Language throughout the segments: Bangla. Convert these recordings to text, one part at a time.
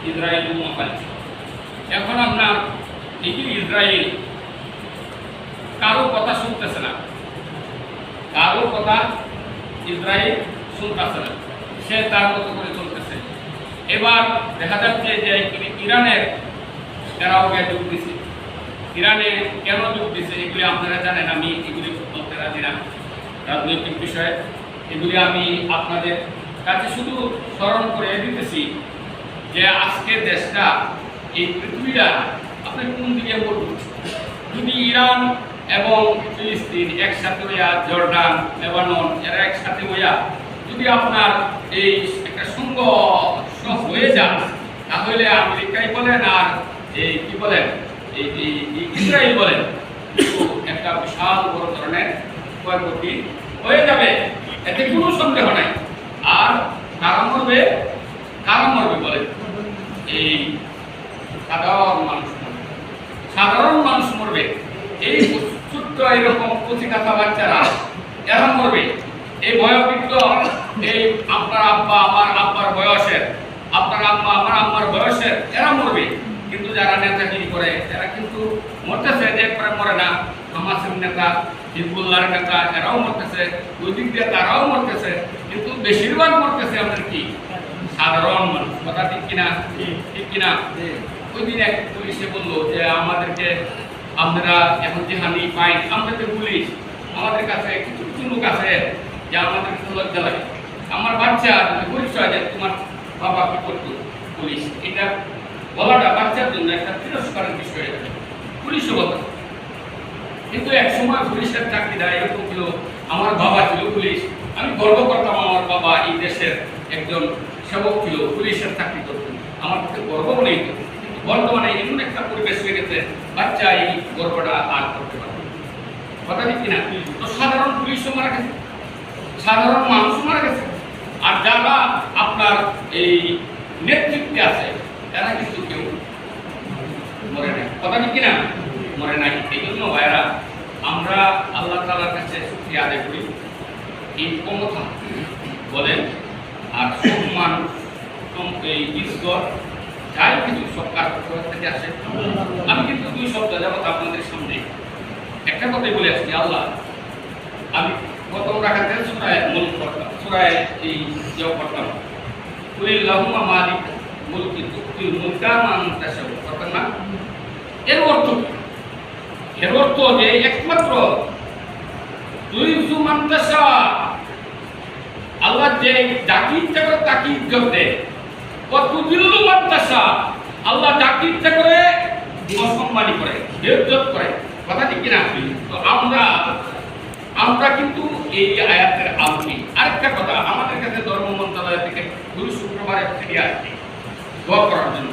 ইসরায়েল মহালিছে। এখন আপনার এই যে ইসরায়েল কারো কথা শুনতেছে না, কারো কথা ইসরায়েল শুনতেছে না, সে তার মতো করে চলতেছে। এবার দেখা যাচ্ছে যে ইরানের এরাও যোগ দিছে। ইরানে কেন যোগ দিছে এগুলি আপনারা জানেন, আমি এগুলি বলতে রাজি না, রাজনৈতিক বিষয়ে এগুলি আমি আপনাদের কাছে শুধু স্মরণ করে দিতেছি যে আজকে দেশটা, এই পৃথিবীটা আপনি কোন দিকে বলুন। যদি ইরান এবং ফিলিস্তিন একসাথে হইয়া, জর্ডান, লেবানন এরা একসাথে হইয়া যদি আপনার এই একটা সংঘর্ষ হয়ে যায়, তাহলে আমেরিকাই বলেন আর এই কি বলেন এই ইসরায়েল বলেন, একটা বিশাল বড় ধরনের ক্ষয়ক্ষতি হয়ে যাবে, এতে কোনো সন্দেহ নাই। আর কারা মরবে, কারা মরবে বলেন? এই সাধারণ মানুষ মরবে, সাধারণ মানুষ মরবে। এই ছোট্ট এরকম কচি কাঁচা বাচ্চারা এরা মরবে। এই বয়োবৃদ্ধ, এই আপনার আব্বা আমার আব্বার বয়সের, আপনার আম্মা আমার আম্মার বয়সের এরা মরবে। কিন্তু যারা নেতাগিরি করে এরা কিন্তু মরতেছে, যে একবারে মরে না। হামাসের নেতা, হিজবুল্লাহর নেতা এরাও মরতেছে, ওই দিক দিয়ে তারাও মরতেছে, কিন্তু বেশিরভাগ মরতেছে আমাদের কি সাধারণ মানুষ। কথা ঠিক কিনা? ঠিক কিনা? ওই দিন এক পুলিশে বললো যে আমাদেরকে আপনারা এখন যে হানি পাইন, আমাদের পুলিশ আমাদের কাছে কিছু কিছু লোক আছে যে আমাদের কিছু লজ্জা লাগে। আমার বাচ্চা যদি পরিচয় যে তোমার বাবা কি করতো, পুলিশ এটা বলাটা বাচ্চার জন্য একটা তিরস্কারের বিষয়, পুলিশও বলতো। কিন্তু এক সময় পুলিশের চাকরিটা এরকম ছিল, আমার বাবা ছিল পুলিশ, আমি গর্ব করতাম আমার বাবা এই দেশের একজন সেবক ছিল, পুলিশের চাকরি করতেন, আমার কাছে গর্ব মনেই হতো। কিন্তু বর্তমানে এমন একটা পরিবেশ হয়ে গেছে, বাচ্চা এই গর্বটা আর করতে পারে। কথা ঠিক কিনা? তো সাধারণ পুলিশও মারা গেছে, সাধারণ মানুষও মারা গেছে। আর যারা আপনার এই নেতৃত্বে আছে এরা কিন্তু কেউ মরে নাই। কথা ঠিক কিনা? মরে নাই। এই জন্য ভাইরা আমরা আল্লাহ তাআলার কাছে শুকরিয়া আদায় করি। এই ক্ষমতা বলেন আর সম্মান, এই ইজ্জত যাই কিছু সব কাজ থেকে আসে। আমি কিন্তু দুই সপ্তাহ যাবত আপনাদের সামনে একটা কথাই বলে আসছি, আল্লাহ আমি প্রথম রাখাতে সূরায়ে মুলক পড়তাম, সূরায়ে এই ইয়া পড়তাম, কুলিল্লাহুম্মা মালিক মুলকি তুতিল মুলকা মান তাশাউ, পড়তাম না? এর অর্থ কি? এর অর্থ যে একমাত্র তুইযু মান তাশা, আল্লাহ যে যাকে ইচ্ছা করে তাকে ইজ্জত দেয়। ওয়া তুযিল্লু মান তাশা, আল্লাহ যাকে ইচ্ছা করে অসম্মানী করে, বেইজ্জত করে। কথা ঠিক কিনা? তো আমরা কিন্তু এই আয়াতের আলোকে আরেকটা কথা, আমাদের কাছে ধর্ম মন্ত্রণালয় থেকে গুরু শুক্রবারে ফিরে আসছে দোয়া করার জন্য,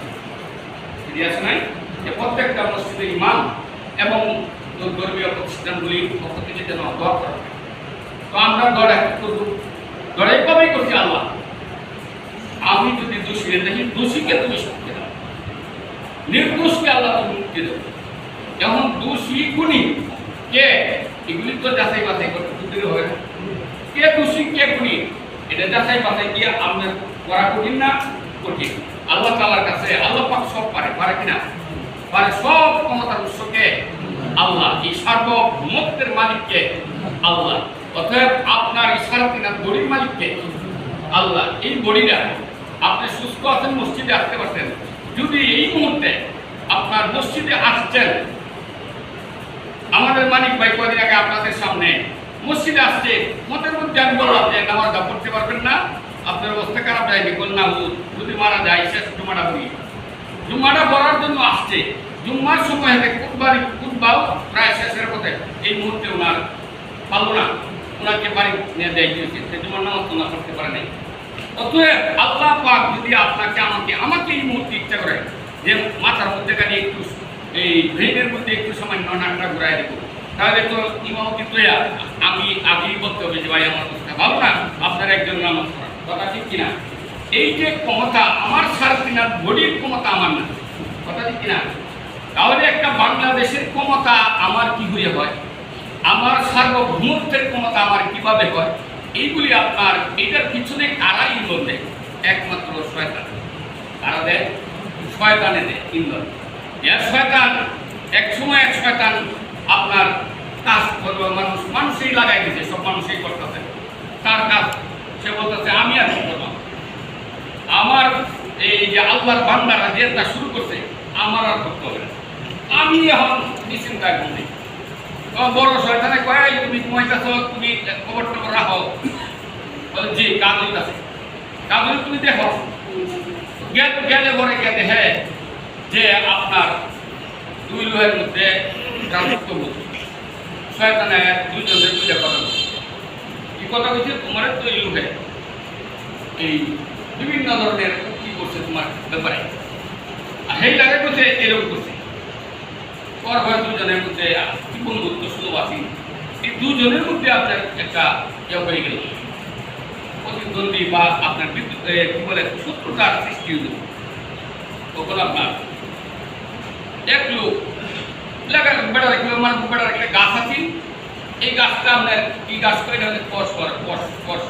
ফিরে আসে নাই যে প্রত্যেকটা মসজিদের ইমাম এবং ধর্মীয় প্রতিষ্ঠানগুলির পক্ষ থেকে যেন দোয়া করা। তো আমরা দোয়া করব, দোয়া এইভাবেই করছি, আল্লাহ আমি যদি দোষী দেখি, দোষীকে তুমি শক্তি দাও, নির্দোষকে আল্লাহ তুমি মুক্তি দাও। যেমন দোষী গুণী কে, এগুলি তো যাচাই বাছাই করতে বুদ্ধি হবে না, কে দোষী কে গুণী এটা যাচাই বাছাই কি আমাদের করা কঠিন না? কঠিন। আল্লাহ তাআলার কাছে আল্লাহ পাক সব পারে, পারে কিনা? পারে। সব ক্ষমতার উৎসকে আল্লাহ, এই সার্বভৌমত্বের মালিককে আল্লাহ। অতএব আপনার এই সারাদিনের বড়ির মালিককে আল্লাহ। এই বড়িটা আপনি সুস্থ আছেন, মসজিদে আসতে পারছেন, যদি এই মুহূর্তে আপনার মসজিদে আসছেন, আমাদের মানিক ভাই কদিন আগে আপনাদের সামনে মসজিদে আসছে, মতের মধ্যে আমি বললাম যে নামাজটা পড়তে পারবেন না, আপনার অবস্থা খারাপ যায়নি, বললাম যদি মারা যায় শেষ জুম্মাটা পড়ি। জুম্মাটা পড়ার জন্য আসছে, জুম্মার সময় খুতবাও প্রায় শেষের পথে, এই মুহূর্তে ওনার পারল না, ওনাকে বাড়ি নিয়ে দেয় দিয়েছে, সে জুম্মার নামাজ ওনা করতে পারে নাই। অতএব আল্লাহ পাক যদি আপনাকে আমাকে এই মুহূর্তে ইচ্ছা করে যে মাথার মধ্যে কাজে একটু এই ব্রেনের মধ্যে একটু সময় নাকটা ঘুরাই দেবো, তাহলে তো ইমামতি তো আমি আগেই বলতে হবে যে ভাই আমার কথা ভালো না, আপনার একজন নামাজ পড়া। কথা ঠিক কিনা? এই যে ক্ষমতা আমার সারাদিনার বডির ক্ষমতা আমার না। কথা ঠিক কিনা? তাহলে একটা বাংলাদেশের ক্ষমতা আমার কি হয়ে হয়, আমার সার্বভৌমত্বের ক্ষমতা আমার কিভাবে হয়, এইগুলি আপনার এটার পিছনে কারা ইন্ধন দেয়? একমাত্র শয়তান। কারা দেয়? শয়তানে দেয় ইন্ধন। শয়তান এক শয়তান আপনার কাজ করবে, মানুষই লাগাই দিচ্ছে, সব মানুষই করতেছে তার কাজ। সে বলতেছে আমি আর কি করলাম, আমার এই যে আল্লাহর বান্দারা যেটা শুরু করছে আমার আর করতে হবে না, আমি এখন নিশ্চিন্তায় ঘুমি। বড় শয়তানে কয় তুমি ঘুমাইতেছ, তুমি খবর টবর রাখো। জি কাজ হইতেছে, কাজ হলে তুমি দেখো। গেলে পরে গিয়ে দেখে যে আপনার দুই লোহের মধ্যে শয়তানে দুইজনের দুইটা কথা বলছে। কি কথা বলছে? তোমার দুই লোহে এই বিভিন্ন ধরনের কি করছে তোমার ব্যাপারে, আর সেই লাগে করছে এরকম করছে। পর হয় দুজনের মধ্যে কি বন্ধুত্ব সুলভ আছে, এই দুজনের মধ্যে আপনার একটা ইয়ে হয়ে গেল, প্রতিদ্বন্দ্বী বা আপনার কি বলে শত্রুতার সৃষ্টি হল। তখন আপনার এক লোক বেড়ার একটা গাছ আছে, এই গাছটা আপনার কি গাছ করে কষ করে কষ,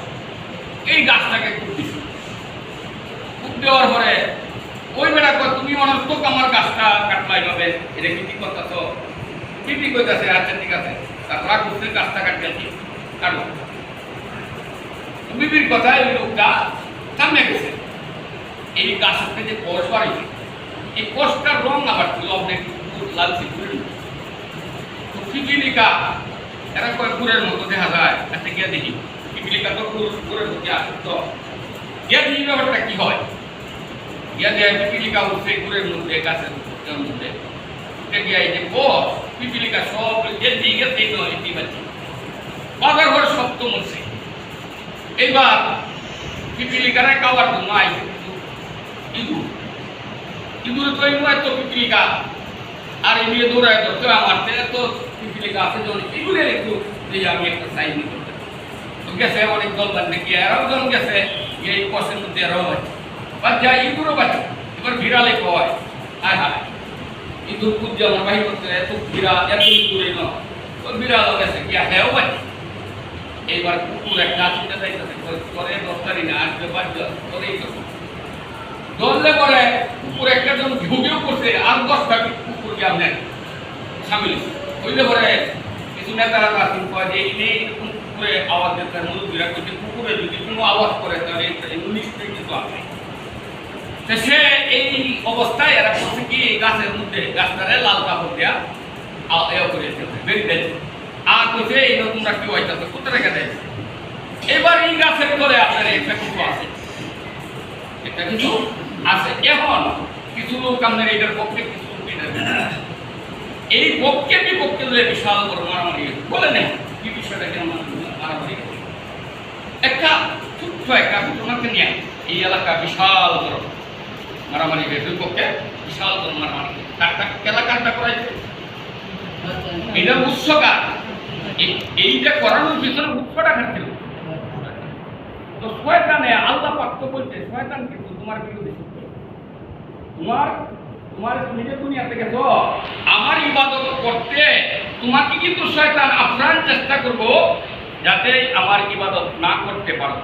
এই গাছটাকে খুব দিচ্ছে। খুব দেওয়ার পরে ওই বেড়া কয় তুমি অনর্থক আমার গাছটা কাটলাই হবে, এটা কি করতেছ? কি করতেছে? আচ্ছা ঠিক আছে, তার রাগ করতে গাছটা কাটতে কাটো। বিবির কথায় ওই লোকটা সামনে গেছে, এই গাছটা যে কষ বাড়িছে, এই কষটার রং আবার ছিল অনেক লালচে পিপিলিকা, এরা কয় গুড়ের মতো দেখা যায়। আচ্ছা গিয়ে দেখি, পিপিলিকা তো গুড়ের মধ্যে আসত, গিয়ে দেখি ব্যাপারটা কি হয়। গিয়া দেয় পিপিলিকা উঠছে গুড়ের মধ্যে, গাছের মধ্যে গিয়ে এই যে বস পিপিলিকা সব গেছি বাজার ঘরে শব্দ মরছে। এইবার পিপিলিকারা খাওয়ার জন্য আইছে ইঁদুর, ইঁদুরে তো এত পিপিলিকা, আর এই নিয়ে দৌড়ায় ধরতে আমার তো পিপিলিকা আছে যখন ইঁদুরের একটু দিয়ে আমি একটা সাইজ করতে গেছে। অনেক দল বান্ধে গিয়ে এরাও যখন গেছে এই কষের মধ্যে এরাও আছে বাচ্চা, ইঁদুরও বাচ্চা। এবার বিড়ালে কয় হায় হায় ইঁদুর পুজো আমার বাহির করতে এত বিড়াল এত ইঁদুরে নয়, ওই বিড়ালও গেছে গিয়া হ্যাঁও বাচ্চা। এইবার কুকুর একটা চিন্তা চাইতেছে করে দরকারি না আসবে বাচ্চা করেই তো ধরলে পরে কুকুর একটা জন ঢুকেও করছে, আর 10টা কুকুরকে আপনার সামিল হইলে পরে কিছু নেতারা আসেন কয় যে এই কুকুরে আওয়াজ দিতে মুরব্বীরা করছে কুকুরে যদি কোনো আওয়াজ করে তাহলে নিশ্চয়ই কিছু আছে। সে এই অবস্থায় এরা করছে কি গাছের মধ্যে গাছটারে লাল কাপড় দেওয়া করে বেরিয়ে দিয়েছে, আর কইছে এই তোমরা কি হইতাছে কোথায় রেখে দেয়। এবার এই গাছের তলে আপনার একটা কিছু আছে, একটা কিছু আছে। এখন কিছু লোক আপনার এটার পক্ষে, কিছু লোক এটার এই পক্ষে বিপক্ষে বিশাল বড় মারামারি বলে নেই কি বিষয়টা কেন মারামারি। একটা ছোট্ট একটা ঘটনাকে নিয়ে এই এলাকা বিশাল বড় মারামারি দুই পক্ষে বিশাল বড় মারামারি। এলাকাটা করাইছে এটা উৎসকার, এইটা করানোর পিছনে উৎসটা খাচ্ছিল। তো শয়তানে আল্লাহ পাক তো বলছে শয়তান কিন্তু তোমার বিরুদ্ধে তোমার তুমি যে দুনিয়াতে গেছো আমার ইবাদত করতে, তোমাকে কিন্তু শয়তান আপ্রাণ চেষ্টা করবো যাতে আমার ইবাদত না করতে পারো।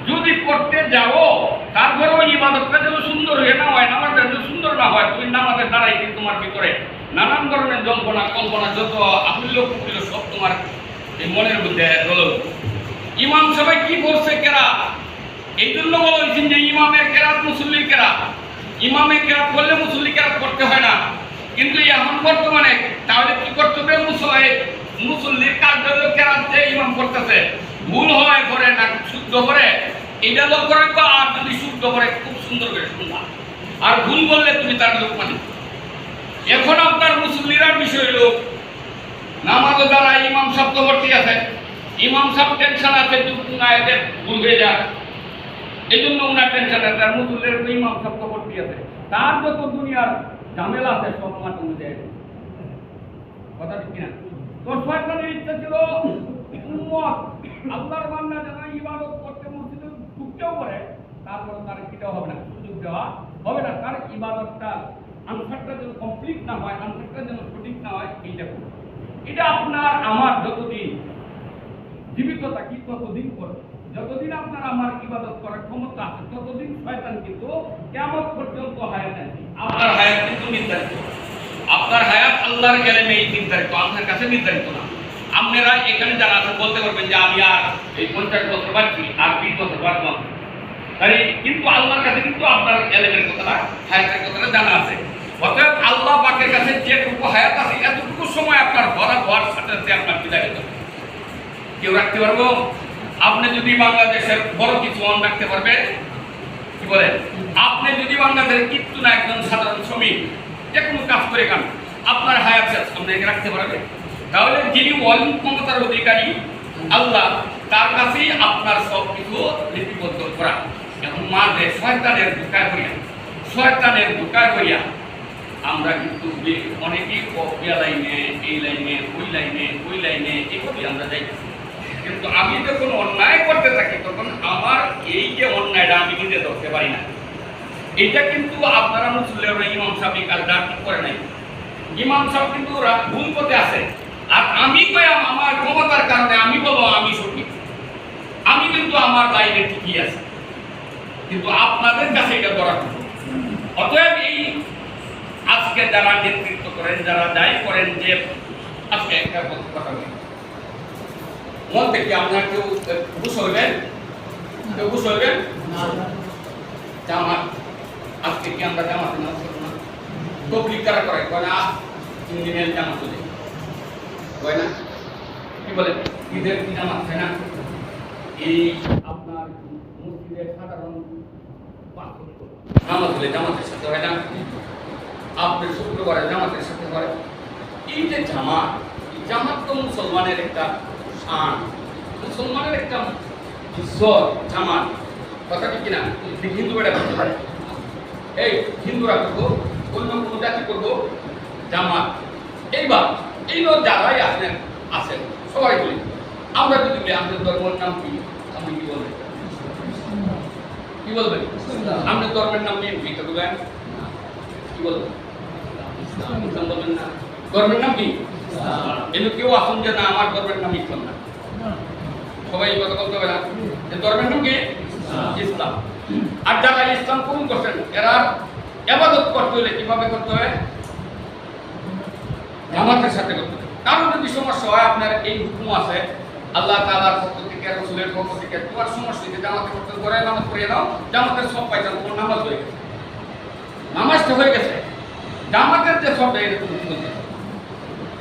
যদি করতে যাও তারপরেও ইবাদতটা যেন সুন্দর হয়ে না হয়, নামাজটা যেন সুন্দর না হয়, তুমি নামাজের দ্বারাই তোমার ভিতরে নানান ধরনের জল্পনা কল্পনা যত আহুল্য কুকুল্য সব তোমার এই মনের মধ্যে রল। ইমাম সবাই কি করছে কেরা, এই জন্য বলেছেন যে ইমামের কেরাত মুসল্লির কেরাত। ইমামের কেরাত করলে মুসল্লি কেরাত করতে হয় না, কিন্তু এখন বর্তমানে তাহলে কি করতে হবে, মুসল্লির কাজ হলো কেরাত যে ইমাম করতেছে ভুল হয় করে না শুদ্ধ করে এটা লক্ষ্য রাখবা। আর যদি শুদ্ধ করে খুব সুন্দর করে শুনবা, আর ভুল বললে তুমি তার লোক মানে। এখন আপনার মুসল্লিরা বিষয় লোক নামাজ দ্বারা ইমাম শব্দবর্তী আছে, ইমাম সাহেব টেনশন আছে এদের ভুল হয়ে যায়, এই জন্য ওনার টেনশন আছে। আর মুসল্লির ইমাম শব্দবর্তী আছে, তার যত দুনিয়ার ঝামেলা আছে সব মাঠ অনুযায়ী কথা ঠিক কিনা। তো শয়তানের ইচ্ছা ছিল উম্মত আল্লাহর বান্দা যারা ইবাদত করতে মসজিদে ঢুকতেও পারে, তারপর তার কিটাও হবে না, সুযোগ দেওয়া হবে না, তার ইবাদতটা আনসারটা যেন কমপ্লিট না হয়, আনসারটা যেন সঠিক না হয়। এইটা এটা আপনার আমার যতদিন জীবিত থাকি ততদিন করবে, যতদিন আপনার আমার ইবাদত করার ক্ষমতা আছে ততদিন শয়তান কিন্তু কিয়ামত পর্যন্ত হায়াত আছে আপনার নির্ধারিত, আপনার হায়াত আল্লাহর ইলমে নির্ধারিত, আপনার কাছে নির্ধারিত না। আপনারা এখানে যারা আছেন বলতে পারবেন যে আমি আর এই 50 বছর বাঁচি, আর 20 বছর বাঁচব, তাই কিন্তু আল্লাহর কাছে কিন্তু আপনার ইলমের কথাটা, হায়াতের কথাটা জানা আছে। অতএব আল্লাহ পাকের কাছে যেটুকু হায়াত আছে এতটুকু সময় আপনার ভরা হওয়ার সাথে সাথে আপনার বিদায় হতে হবে। কেউ রাখতে পারবো? আপনি যদি বাংলাদেশের বড় কিছু মন রাখতে পারবে, কি বলেন? আপনি যদি বাংলাদেশের কিচ্ছু না, একজন সাধারণ শ্রমিক যে কোনো কাজ করে খান, আপনার হায়াত আপনি রাখতে পারবে? তাহলে যিনি অলিম ক্ষমতার অধিকারী আল্লাহ, তার কাছেই আপনার সব কিছু লিপিবদ্ধ করা। এখন মাঝে শয়তানের ঢুকায় করিয়া আমরা কিন্তু অনেকেই লাইনে, এই লাইনে, ওই লাইনে এভাবেই আমরা যাইতেছি। কিন্তু আমি যখন অন্যায় করতে থাকি তখন আমার এই যে অন্যায়টা আমি নিজে ধরতে পারি না। এটা কিন্তু আপনারা মুসলিম ইমাম সাহেব কাজটা ঠিক করে নাই। ইমাম সাহেব কিন্তু ভুল পথে আছে, আর আমি কয়াম আমার ক্ষমতার কারণে আমি বলবো আমি সঠিক, আমি কিন্তু আমার লাইনে ঠিকই আছে, কিন্তু আপনাদের কাছে এটা করা হবে। অতএব এই আজকে যারা নেতৃত্ব করেন, যারা দায়ী করেন, যে আজকে একটা কথা বলি, মন থেকে আপনার কেউ বুঝবেন, জামাত আজকে কি আমরা জামাতে নামাজ পড়ব না? তবলিগ কারা করে? কয় না 3 দিনের জামাত হলে, কয় না? কি বলে ঈদের কি জামাত হয় না? এই আপনার মসজিদের সাধারণ নামাজ হলে জামাতের সাথে হয় না? আপনার শুক্রবারে জামাতের সাথে হয়। এই যে জামাত তো মুসলমানের একটা শান, মুসলমানের একটা ইজ্জত। জামাত কথা ঠিক কিনা? হিন্দু বেড়া করতে পারে, এই হিন্দুরা করবো, অন্য কোনো জাতি করবো, জামাত। এইবার এই যারাই আছেন সবাই বলি, আমরা যদি বলি আমাদের ধর্মের নাম কি, আপনি কি বলবেন? আমাদের ধর্মের নাম বিএনপি, বলবেন কি বলবেন? বলবেন না? ধর্মের নাম কি? কিন্তু কেউ আসুন যে না আমার ধর্মের নাম ইসলাম না, সবাই এই কথা বলতে হবে না যে ধর্মের নাম কি? ইসলাম। আর যারা ইসলাম কবুল করছেন এরা ইবাদত করতে হলে কিভাবে করতে হবে? জামাতের সাথে করতে হবে। কারণ যদি সমস্যা হয়, আপনার এই হুকুম আছে আল্লাহ তাআলার পক্ষ থেকে, রাসূলের পক্ষ থেকে, তোমার সমস্যা হইতে জামাতে করতে করে নামাজ পড়িয়ে দাও, জামাতের সব পাইতে তোমার নামাজ হয়ে গেছে, নামাজটা হয়ে গেছে, জামাতের যে সব এটা তুমি বলতে।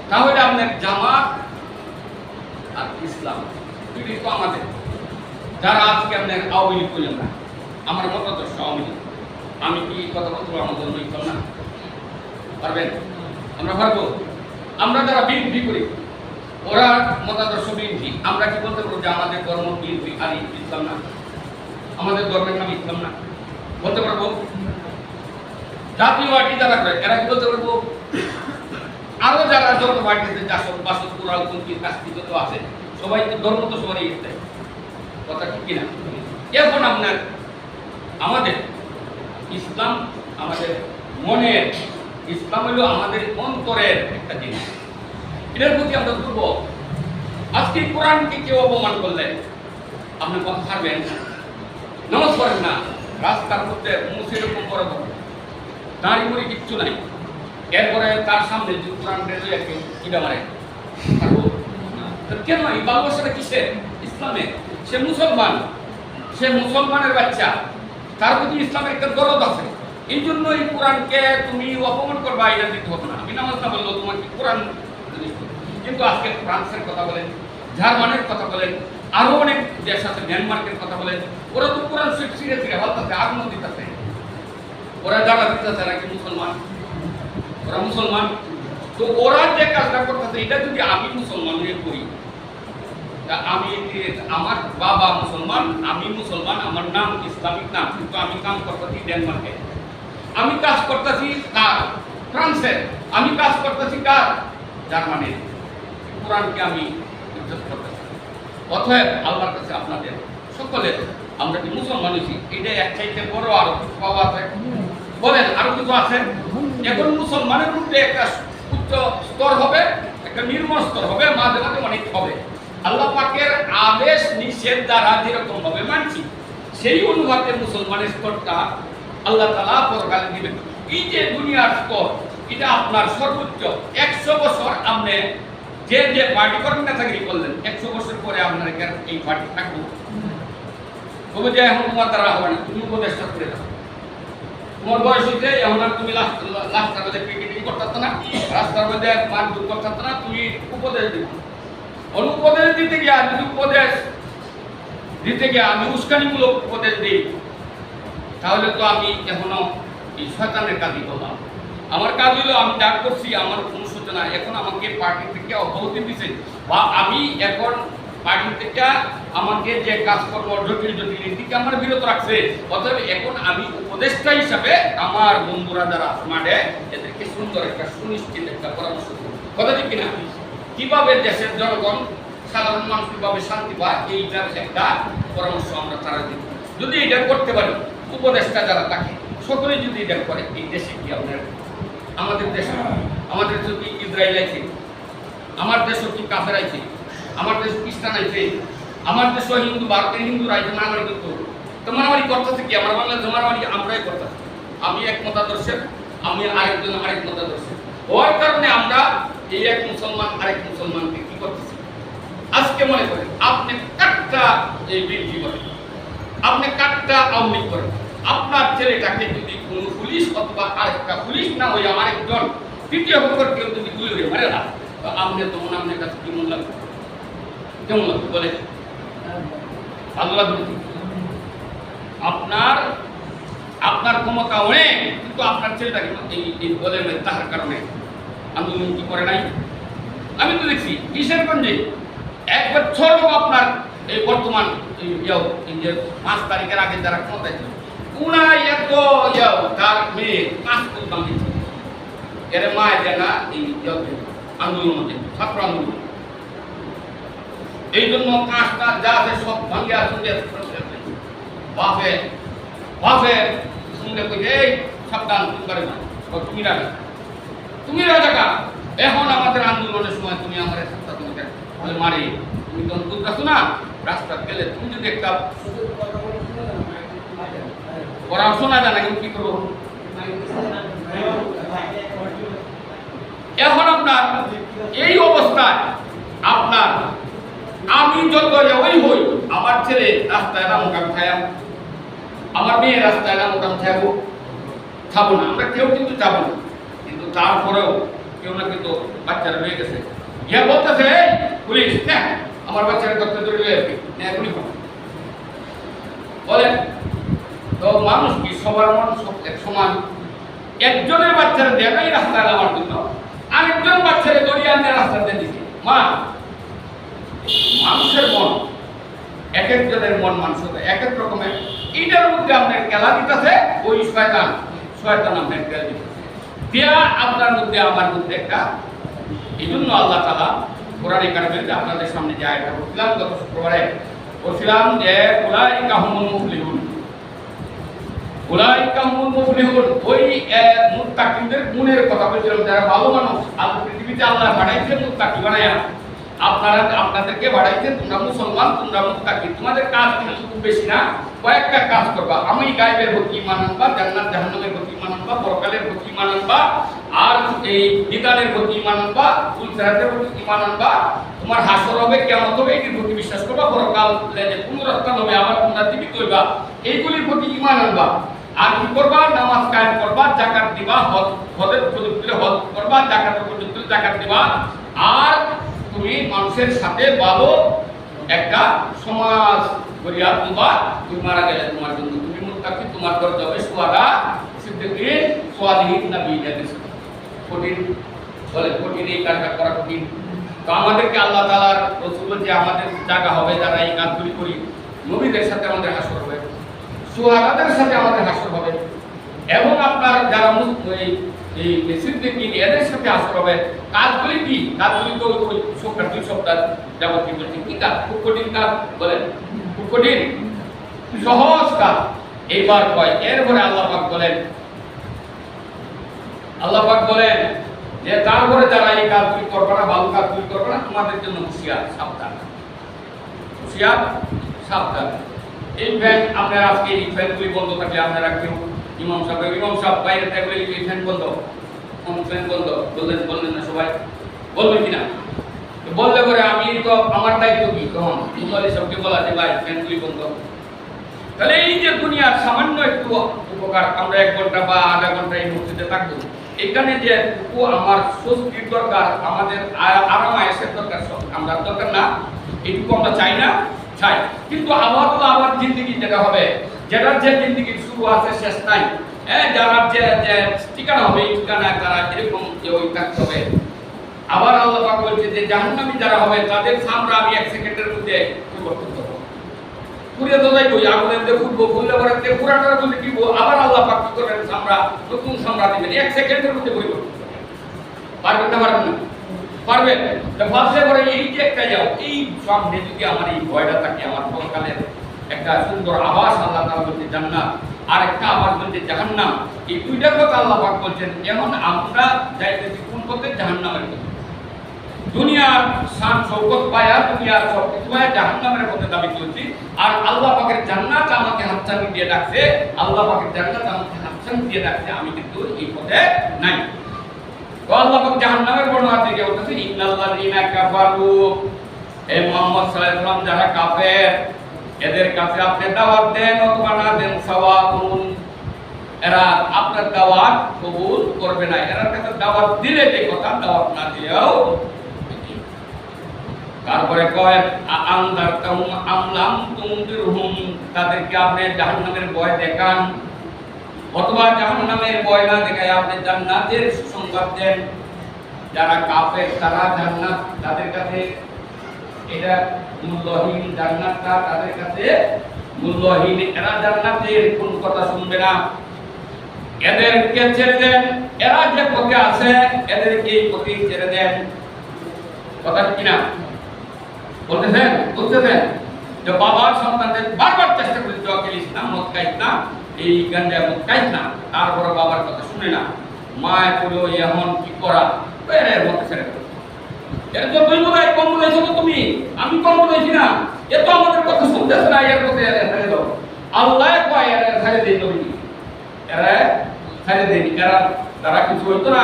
তাহলে আপনার জামাত আর ইসলাম দুটি তো আমাদের, যারা আজকে আপনার আওয়ামী লীগ করলেন না, আমার মতাদর্শ আওয়ামী লীগ, আমি কি কথা বলতে আমার জন্য ইসলাম না? পারবেন? আমরা পারবো? আমরা যারা বিএনপি করি, ওরা মতাদর্শ বিএনপি, আমরা কি বলতে পারবো যে আমাদের ধর্ম বিএনপি আর ইসলাম না? আমাদের ধর্মের নাম ইসলাম না? বলতে পারবো? জাতীয় পার্টি যারা করে এরা কি বলতে পারবো? আরো যারা যত পার্টিতে জাসদ বাসদ কুরাল কুন্তি কাস্তি যত আছে সবাই তো ধর্ম তো সবারই দেয়, কথা ঠিক কিনা? এখন আপনার আমাদের ইসলাম আমাদের মনের, ইসলাম হলো আমাদের অন্তরের একটা জিনিস, এটার প্রতি আমরা দুর্বল। আজকে কোরআনকে কেউ অপমান করলে আপনি কথা ছাড়বেন, নামাজ পড়েন না, রাস্তার মধ্যে মুসে এরকম বড় বড় দাঁড়িয়ে মুড়ি কিচ্ছু নাই, এরপরে তার সামনে যে কোরআন রেজে কিনা মারে, কেন? এই ভালোবাসাটা কিসের? ইসলামের। সে মুসলমান, সে মুসলমানের বাচ্চা, তার প্রতি ইসলামের একটা দরদ আছে। এই জন্য এই কোরআনকে তুমি অপমান করবা, এটা দিতে হবে না। আমি নামাজ না বললো তোমার কি কোরআন? কিন্তু আজকে ফ্রান্সের কথা বলেন, জার্মানের কথা বলেন, আরো অনেক দেশ আছে, ডেনমার্কের কথা বলেন, ওরা তো কোরআন ছিঁড়ে ছিঁড়ে ভাবতেছে, আগুন দিতেছে, ওরা যারা দিতেছে নাকি মুসলমান, ওরা মুসলমান। তো ওরা যে কাজটা করতেছে এটা যদি আমি মুসলমান হয়ে করি, আমি আমার বাবা মুসলমান, আমি মুসলমান, আমার নাম ইসলামিক নাম, কিন্তু আমি কাম করতেছি ডেনমার্কে, আমি কাজ করতেছি কার? ফ্রান্সের, আমি কাজ করতেছি কার? জার্মানির। কোরআনকে আমি ইজ্জত করতেছি। অতএব আল্লাহর কাছে আপনাদের সকলের, আমরা কি মুসলমান হয়েছি, এটা এক চাইতে বড় আরো কিছু পাওয়া আছে? বলেন আরো কিছু আছে? এখন মুসলমানের মধ্যে একটা উচ্চ স্তর হবে, একটা নিম্ন স্তর হবে, মাঝে মাঝে অনেক হবে। আল্লাহ পাকের আদেশ নিষেধ দ্বারা যেরকম ভাবে মানছি, সেই অনুপাতে মুসলমানের স্তরটা আল্লাহ তাআলা পরকালে দিবেন। এই যে দুনিয়ার স্তর, এটা আপনার সর্বোচ্চ 100 বছর আপনি যে যে পার্টি করেন নেতাগিরি করলেন, 100 বছর পরে আপনার এই পার্টি থাকবো। তবে যে এখন তোমার দ্বারা হবে না, তুমি উপদেশটা করে দাও। তোমার বয়স হইতে এখন আর তুমি রাস্তার মধ্যে ক্রিকেটিং করতে না, রাস্তার মধ্যে মারধর করতে না, তুমি উপদেশ দিবে। অনুপদেশ দিতে গিয়ে যদি উপদেশ দিতে গিয়ে আমি উস্কানিমূলক উপদেশ দিই, তাহলে তো আমি এখনো এই শয়তানের কাজই করলাম। আমার কাজ হলো আমি যা করছি আমার অনুশোচনা, এখন আমাকে পার্টি থেকে অব্যাহতি দিচ্ছে, বা আমি এখন পার্টি থেকে আমাকে যে কাজকর্ম জটিল জটিল নীতিকে আমার বিরত রাখছে, অতএব এখন আমি উপদেষ্টা হিসাবে আমার বন্ধুরা যারা মাঠে এদেরকে সুন্দর একটা সুনিশ্চিত একটা পরামর্শ দেব। কথা ঠিক কিনা? কিভাবে দেশের জনগণ সাধারণ মানুষ কিভাবে শান্তি পায়, এইটার একটা পরামর্শ আমরা তারা দিব। যদি এটা করতে পারি, উপদেষ্টা যারা থাকে সকলেই যদি এটা করে, এই দেশে কি আপনার আমাদের দেশে কি ইসরায়েল আছে, আমার দেশও কি কাফের আছে, আমার দেশ খ্রিস্টান আছে, আমার দেশ হিন্দু, ভারতের হিন্দুরা আছে, মারামারি করতো। তো মারামারি করতেছে কি? আমার বাংলাদেশ মারামারি আমরাই করতেছি। আমি এক মতাদর্শের, আমি আরেকজন আরেক মতাদর্শের হওয়ার কারণে আমরা এই এক মুসলমান আরেক মুসলমানকে কি করতেছি। আজকে মনে করেন আপনি কাটটা এই বিএনপি করেন, আপনি কাটটা আওয়ামী লীগ করেন, আপনার ছেলেটাকে যদি কোনো পুলিশ অথবা আরেকটা পুলিশ না হয়ে আরেকজন তৃতীয় পক্ষের কেউ যদি গুলি হয়ে মারে না, তো আপনি তো মনে আপনার কাছে কেমন লাগবে? কেমন লাগবে বলে? ভালো লাগবে? আপনার ক্ষমতা অনেক, কিন্তু আপনার ছেলেটাকে এই বলে তাহার কারণে আন্দোলন কি করে নাই? আমি তো দেখছি কিশোরগঞ্জে 1 বছর আপনার এই বর্তমান এই যে 5 তারিখের আগে যারা ক্ষমতায় ছিল, উনাই এত তার মেয়ে 5 কোটি দাম দিচ্ছে, এর মায় দেয় না এই আন্দোলন হচ্ছে, ছাত্র আন্দোলন। এই জন্য কাজটা যা আছে সব ভাঙ্গিয়া শুনে বাপে শুনলে কই এই সাবধান, তুমি পারে না, তুমি রাজা। এখন আমাদের আন্দোলনের সময় তুমি আমার সত্তা তোমাকে মারি, তুমি তখন বুঝতেছো না, রাস্তা গেলে তুমি যদি একটা পড়াশোনা জানা কিন্তু কি করবো। এখন আপনার এই অবস্থায় আপনার আমি যত ওই হই, আমার ছেলে রাস্তায় না মোকাম খায়াম, আমার মেয়ে রাস্তায় না মোকাম খাবো, খাবো না, আমরা কেউ কিন্তু যাবো না। কিন্তু তারপরেও কেউ না কিন্তু বাচ্চারা রয়ে গেছে, ইয়া বলতেছে পুলিশ আমার বাচ্চারা করতে ধরে গুলি বলেন। তো মানুষ কি সবার মানুষ এক সমান? একজনের বাচ্চারা দেখাই রাস্তায় নামার জন্য, আরেকজন বাচ্চারা দড়িয়ে আনতে রাস্তাতে দিচ্ছে। মানুষের মন এক একজনের মন মানসিকতা এক এক রকমের, এইটার মধ্যে আপনার খেলা দিতেছে ওই শয়তান আপনার খেলা দিতেছে দেয়া আপনার মধ্যে আমার মধ্যে একটা। এই জন্য আল্লাহ তাআলা কোরআনে কারিমে আপনাদের সামনে যে আয়াতটা বলছিলাম গত শুক্রবারে, বলছিলাম যে উলাইকা হুমুল মুফলিহুন, উলাইকা হুমুল মুফলিহুন, ওই মুত্তাকিদের গুণের কথা বলছিলাম, যারা ভালো মানুষ। আল্লাহ পৃথিবীতে আল্লাহ বানাইছে মুত্তাকি বানায়া, আপনাদেরকে বাড়াইছে, তোমরা মুসলমান, তোমরা মুত্তাকি। তোমাদের কাজ কিন্তু খুব বেশি না, কয়েকটা কাজ করবা। আমি গায়েবের প্রতি ঈমান আনবা, জান্নাত জাহান্নামের প্রতি ঈমান আনবা, পরকালের প্রতি ঈমান আনবা, আর এই বিধানের প্রতি ঈমান আনবা, উলসিরাতের প্রতি ঈমান আনবা। তোমার হাসর হবে, কিয়ামত হবে, এটির প্রতি বিশ্বাস করবা, পরকাল যে পুনরুত্থান হবে, আবার তোমরা জীবিত হইবা, এইগুলির প্রতি ঈমান আনবা। আর কি করবা? নামাজ কায়েম করবা, যাকাত দিবা, হজের উপযুক্ত হজ করবা, যাকাতের উপযুক্ত যাকাত দিবা। আর তুমি মানুষের সাথে ভালো একটা সমাজ গড়িয়া তুলবা। তুমি মারা গেলে তোমার জন্য তুমি মুত্তাকি, তোমার দরজা হবে সুহাদা, সিদ্দিকিন, সালিহিন, নবীদের। কঠিন বলে, কঠিন এই কাজটা করা কঠিন। তো আমাদেরকে আল্লাহ তাআলার রাসূল যে আমাদের জায়গা হবে, যারা এই কাজগুলি করি, নবীদের সাথে আমাদের হাসর হবে, সুহাদাদের সাথে আমাদের হাসর হবে, এবং আপনার যারা এই সিদ্দিকিন এদের সাথে হাসর হবে। কাজগুলি কি? কাজগুলি তো ওই সপ্তাহ 2 সপ্তাহ যাবতীয় করছি। কি কাজ? খুব কঠিন কাজ বলেন, খুব কঠিন, সহজ কাজ এইবার কয়। এরপরে আল্লাহ পাক বলেন যে তারপরে যারা এই কাজগুলি করবে না, ভালো কাজগুলি করবে না, তোমাদের জন্য হুঁশিয়ার, সাবধান, হুঁশিয়ার, সাবধান। এই ফ্যান আপনারা আজকে এই ফ্যানগুলি বন্ধ থাকলে আপনারা কেউ ইমাম সাহেব বাইরে থেকে বলে ফ্যান বন্ধ, ফ্যান বন্ধ, বললেন না সবাই, বলবে কিনা? বললে পরে আমি তো আমার দায়িত্ব কি তখন মুসল্লি সবকে বলা যে ভাই ফ্যানগুলি বন্ধ। তাহলে এই যে দুনিয়ার সামান্য একটু উপকার, আমরা 1 ঘন্টা বা আধা ঘন্টা এই মসজিদে থাকবো, এখানে যে আমার স্বস্তির দরকার, আমাদের আরাম আয়েসের দরকার, আমরা দরকার না, এইটুকু আমরা চাই না, চাই। কিন্তু আবার তো আবার জিন্দগি যেটা হবে, যেটার যে জিন্দগির শুরু আছে শেষ নাই, যারা যে ঠিকানা হবে এই ঠিকানায় তারা এরকম যে ওই থাকতে হবে। আবার আল্লাহ পাক বলছে যে জাহান্নামী যারা হবে তাদের চামড়া আমি 1 সেকেন্ডের মধ্যে পরিবর্তন করব, পুড়িয়ে তো যাইবো, আগুনের মধ্যে ফুটবো, ফুললে পরে পুরাটার মধ্যে দিব, আবার আল্লাহ পাক কি করবেন, চামড়া নতুন চামড়া দিবেন 1 সেকেন্ডের মধ্যে পরিবর্তন করবেন। পারবেন না? পারবেন না? পারবেন। ভাবলে পরে এই যে একটা যাও, এই সামনে যদি আমার এই ভয়টা থাকে, আমার পরকালের একটা সুন্দর আবাস আল্লাহ তাআলা বলতে জান্নাত, আর একটা আবাস বলতে জাহান্নাম, এই দুইটার কথা আল্লাহ পাক বলছেন। এখন আমরা যাইতেছি কোন পথে? জাহান্নামের পথে। দুনিয়ার শান শৌকত পায়া, দুনিয়ার সব কিছু পায়া জাহান্নামের পথে দাবি করছি, আর আল্লাহ পাকের জান্নাত আমাকে হাতছানি দিয়ে ডাকছে, আল্লাহ পাকের জান্নাত আমাকে হাতছানি দিয়ে ডাকছে, আমি কিন্তু এই পথে নাই। তো আল্লাহ পাক জাহান্নামের বর্ণনা থেকে বলতেছে ইন্নাল্লাযীনা কাফারু, এই মুহাম্মদ সাল্লাল্লাহু আলাইহি ওয়াসাল্লাম যারা কাফের, এদের কাছে আপনি দাওয়াত দেন অথবা না দেন সাওয়াউন, এরা আপনার দাওয়াত কবুল করবে না। এরা কাছে দাওয়াত দিলে যে কথা, দাওয়াত না দিলেও। তারপরে কয় আনদারতাহুম আমলাম তুনদিরহুম, তাদেরকে আপনি জাহান্নামের ভয় দেখান অথবা জাহান্নামের ভয় না দেখায় আপনি জান্নাতের সুসংবাদ দেন। যারা কাফের তারা জান্নাত তাদের কাছে এটা মূল্যহীন, জান্নাতটা তাদের কাছে মূল্যহীন, এরা জান্নাতের কোন কথা শুনবে না। এদেরকে ছেড়ে দেন, এরা যে পথে আছে এদেরকে এই পথে ছেড়ে দেন। কথা কিনা বলতেছেন? যে বাবার সন্তানদের বারবার চেষ্টা করে দেওয়া, খেলিস না, মদ খাইস না, এই গাঞ্জা মদ খাইস না, তারপরে বাবার কথা শুনে না, মায় বললো এমন কি করা, এর মধ্যে ছেড়ে দেবো। এর তো তুই বোধ হয় কম বলেছো তো তুমি, আমি কম বলেছি না, এ তো আমাদের কথা শুনতেছে না, এর মধ্যে ছেড়ে দাও। আল্লাহ কয় এরা ছেড়ে দিই, তুমি এরা ছেড়ে দিই, এরা তারা কিছু হইতো না,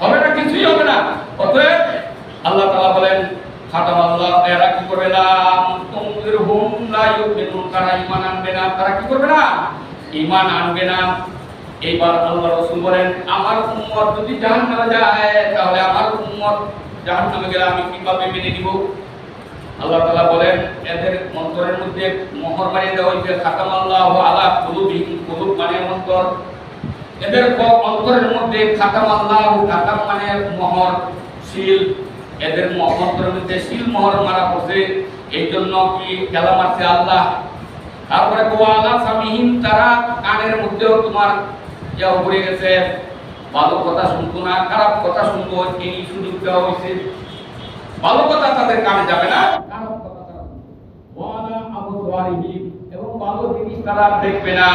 হবে না, কিছুই হবে না। অতএব আল্লাহ তাআলা বলেন খাতামাল্লাহ, এরা কি করবে না, তুনদিরহুম লা ইউমিনুন, তারা ঈমান আনবে না। তারা কি করবে না? ঈমান আনবে না। এইবার আল্লাহ রাসূল বলেন আমার উম্মত যদি জাহান্নামে যায় তাহলে আমার উম্মত জাহান্নামে গেলে আমি কিভাবে মেনে নিব? আল্লাহ তাআলা বলেন এদের অন্তরের মধ্যে মোহর মারিয়ে দেওয়া হয়েছে, খাতামাল্লাহু আলা কুলুবিহিম, কুলুব মানে অন্তর, এদের অন্তরের মধ্যে খাতামাল্লাহু, খাতাম মানে মোহর, সিল, এদের অন্তরের মধ্যে সিল মোহর মারা পড়ছে। এই জন্য কি খেলা মারছে আল্লাহ। তারপরে ওয়ালা সামিহিম, তারা কানের মধ্যেও তোমার ইয়া পড়ে গেছে, ভালো কথা শুনতো না, খারাপ কথা শুনতো, এই সুযোগ দেওয়া হয়েছে। ভালো কথা তাদের কানে যাবে না, খারাপ কথা তারা ওয়ালা আবসারিহিম, এবং ভালো জিনিস তারা দেখবে না,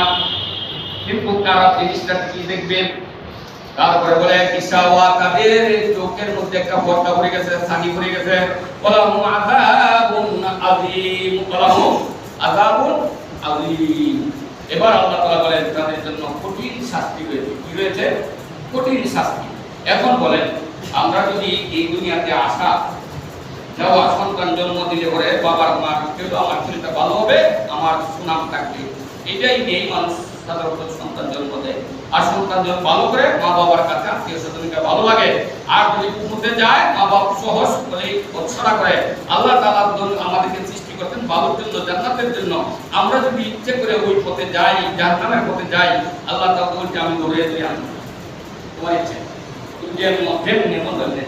কিন্তু খারাপ জিনিসটা কি দেখবেন। তারপরে বলে কিসাওয়া, তাদের চোখের মধ্যে একটা পর্দা পড়ে গেছে, ছানি পড়ে গেছে। ওয়ালাহুম আযাবুন আযীম, ওয়ালাহুম আযাবুন আযীম। এবার আল্লাহ তাআলা বলেন তাদের জন্য কঠিন শাস্তি রয়েছে। কি রয়েছে? কঠিন শাস্তি। এখন বলেন আমরা যদি এই দুনিয়াতে আসা যাওয়া, সন্তান জন্ম দিলে পরে বাবার মার কেউ আমার ছেলেটা ভালো হবে, আমার সুনাম থাকবে, এটাই এই মানুষ সাধারণত সন্তান জন্ম দেয়। আর সন্তান যখন ভালো করে মা বাবার কাছে আত্মীয় স্বজনকে ভালো লাগে, আর যদি কুকুরতে যায় মা বাবা সহজ করে ভৎসনা করে। আল্লাহ তাআলা আমাদেরকে সৃষ্টি করতেন ভালোর জন্য, জান্নাতের জন্য। আমরা যদি ইচ্ছে করে ওই পথে যাই, জাহান্নামের পথে যাই, আল্লাহ তাআলা বলছে আমি দৌড়ে দিয়ে আনবো, তোমার ইচ্ছে তুমি যে মধ্যে নিয়মন ধরে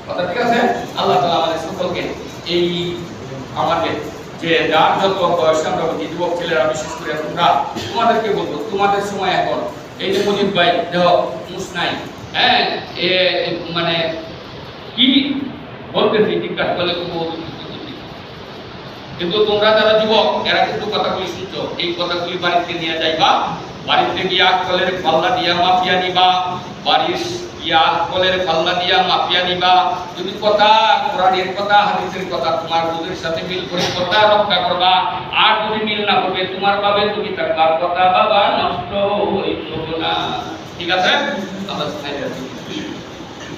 কথা, ঠিক আছে? আল্লাহ তাআলা আমাদের সকলকে এই আমাদের যে যার যত বয়স আমরা যুবক ছেলেরা বিশেষ করে তোমরা, তোমাদেরকে বলবো তোমাদের সময় এখন এই যে মুজিব ভাই দেহ মুস নাই, হ্যাঁ এ মানে কি বলতেছি জিজ্ঞাসা করলে কিন্তু তোমরা যারা যুবক এরা কিন্তু কথাগুলি শুনছো, এই কথাগুলি বাড়িতে নিয়ে যাইবা, বাড়িতে গিয়া কলের পাল্লা দিয়া মাপিয়া নিবা, বাড়ির গিয়া কলের পাল্লা দিয়া মাপিয়া নিবা। যদি কথা কোরআনের কথা হাদিসের কথা তোমার বুঝের সাথে মিল করে কথা রক্ষা করবা, আর যদি মিল না করবে তোমার ভাবে তুমি থাকবার কথা বাবা নষ্ট হইতো না। ঠিক আছে? আল্লাহ